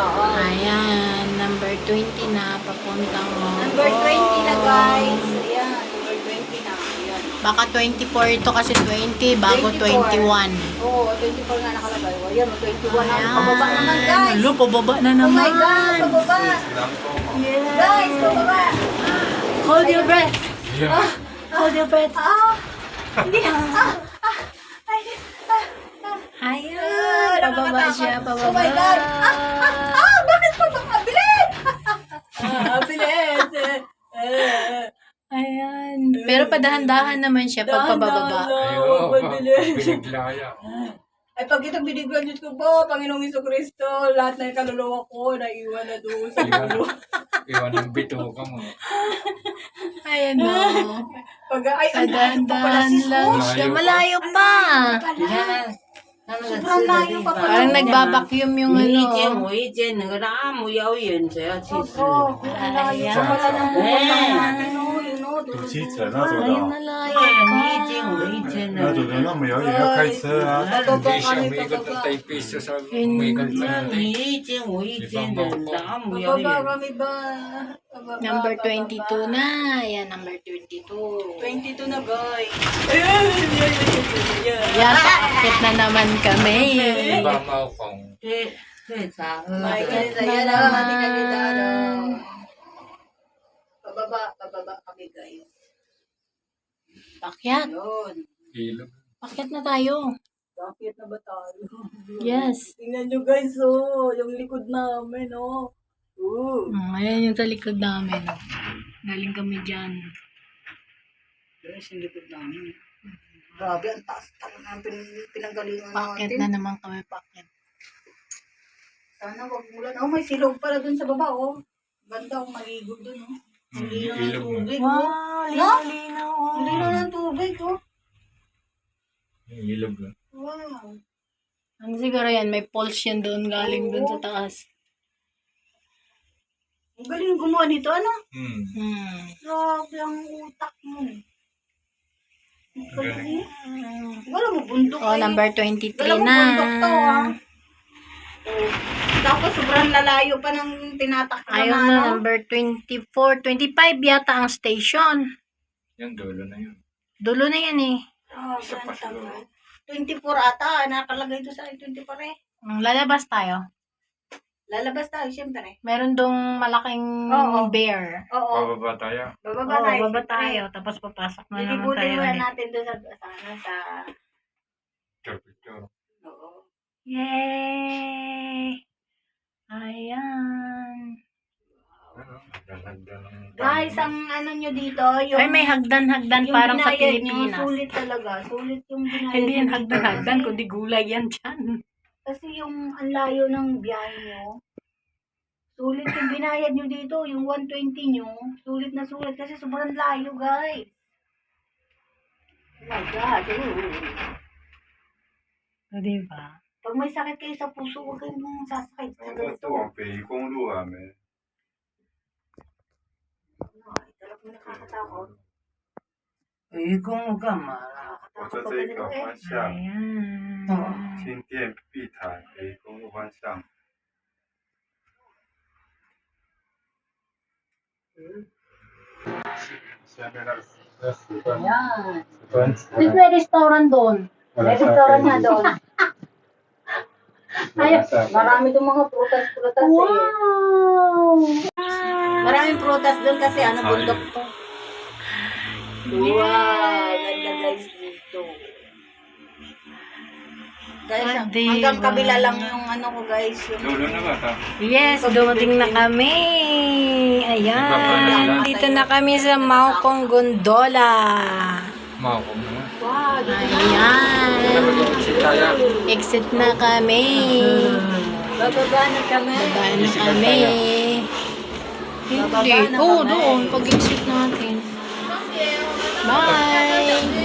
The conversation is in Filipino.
taas. Ayan, number 20 na, papuntang Number 20 na guys. Ayan, number 20 na. Ayan. Baka 24 ito kasi 20, bago 21. Oo, 24 nga nakalagay. O, ayan, 21 na. Pababa naman guys. Lo, pababa na Oh naman. my God, pababa. Yes. Guys, pababa. Hold your breath. Hold your breath. Hindi. Ayan, pababa siya, pababa. Oh my God. Bakit pababa? Bilis! Bilis. Ayan. Pero padahan-dahan naman siya pag pababa. Ayun, bilis. Biniglaya. Ay, pag ito binigyan, Diyos ko po, Panginoong Jesucristo, lahat na yung kaluluwa ko, naiwan na doon sa ulo. Iwan ng bituka mo. Ayan o. Ay, ang layo pa pala Padahan-dahan sis, lang oh. siya. Malayo pa. Sobrang layo pa pala. Parang nagbabacuum yung ano. Opo, ang layo pa pala ng pupuntahan natin, oh. Yun, oh, doon. 堵汽车那走 Ayun, 的， malayo pa. 那走的那么遥远要开车啊。 Hindi siya umikot ng Taypiso sa may kalsada. Bababa kami ba? Bababa, Number bababa. 22 na. Ayan, number 22. 22 na, guys. Ayan, paakit na naman kami. Iba maukong. My God, ayan na, mati ka kita, ano. Bababa kami, guys. Pakyat. Yun. Ilog. Pakyat na tayo. Bakit na ba tayo? Yes. Tingnan nyo, guys, oh. Yung likod namin, oh. Ayan yung sa likod namin. Oh. Galing kami dyan. Guys, yung likod namin. Grabe, ang taas talaga ang pinanggalingan Pakyat natin. na naman kami, pakyat. Sana wag mulan. Oh, may silog pala dun sa baba, oh. Ganda akong maligo dun, oh. Ang linaw ng Ilog na. tubig, oh. Wow, linaw-linaw. Ang linaw ng tubig, oh. Ilog na. Wow. Ano siguro yan, may pulse yan doon galing doon sa taas. Ang galing gumawa nito, ano? Grabe ang utak mo. Ang galing. Wala mo bundok Oh, eh. number 23 Wala mo na. bundok to, ah. Oh. Tapos sobrang lalayo pa ng tinatakbo Ayaw na, na, ano? number 24, 25 yata ang station. Yan, dulo na yun. Dulo na yan eh. Oh, ang tagal. 24 ata, nakalagay doon sa 24 eh. Lalabas tayo. Lalabas tayo, siyempre. Meron dong malaking Oo. bear. Oo, Bababa tayo. bababa Oo, tayo. baba tayo. Tapos papasok na naman Lilibutin tayo muna ulit. natin doon sa Picture. Oo. Yay! Ayan. Ganda ng Guys, ang ano nyo dito, yung... Ay, may hagdan-hagdan parang sa binayad nyo, Pilipinas. sulit talaga. Sulit yung binayad Hindi yan nyo dito. hagdan-hagdan, kundi gulay yan dyan. Kasi yung ang layo ng biyahe nyo, sulit yung binayad nyo dito, yung 120 nyo, sulit na sulit kasi sobrang layo, guys. Oh my God. O, diba? Pag may sakit kayo sa puso, huwag kayong sasakay sa 那 ganito. 是往北公路啊，没。 Ay, talagang nakakatakot. 我在这个方向， Ayan. 新店碧潭北公路方向。下面那10分， Yan. 10分出 Please, 来。 may restaurant doon. May restaurant na doon. Ay, 下面 marami itong mga prutas-prutas eh. Wow! Maraming prutas doon kasi ano, bundok to. Wow, ganda guys dito. Guys, Ah, diba? hanggang kabila lang yung ano ko guys. Yung... Dulo na ba ito? Yes, dumating na kami. Ayan, dito na kami sa Maukong Gondola. Maukong naman. Wow, dito na. Ayan. Nag-exit tayo. Exit na kami. Bababa na kami. Baba na kami. Hindi. Oo, doon. Pag-exit natin. Bye!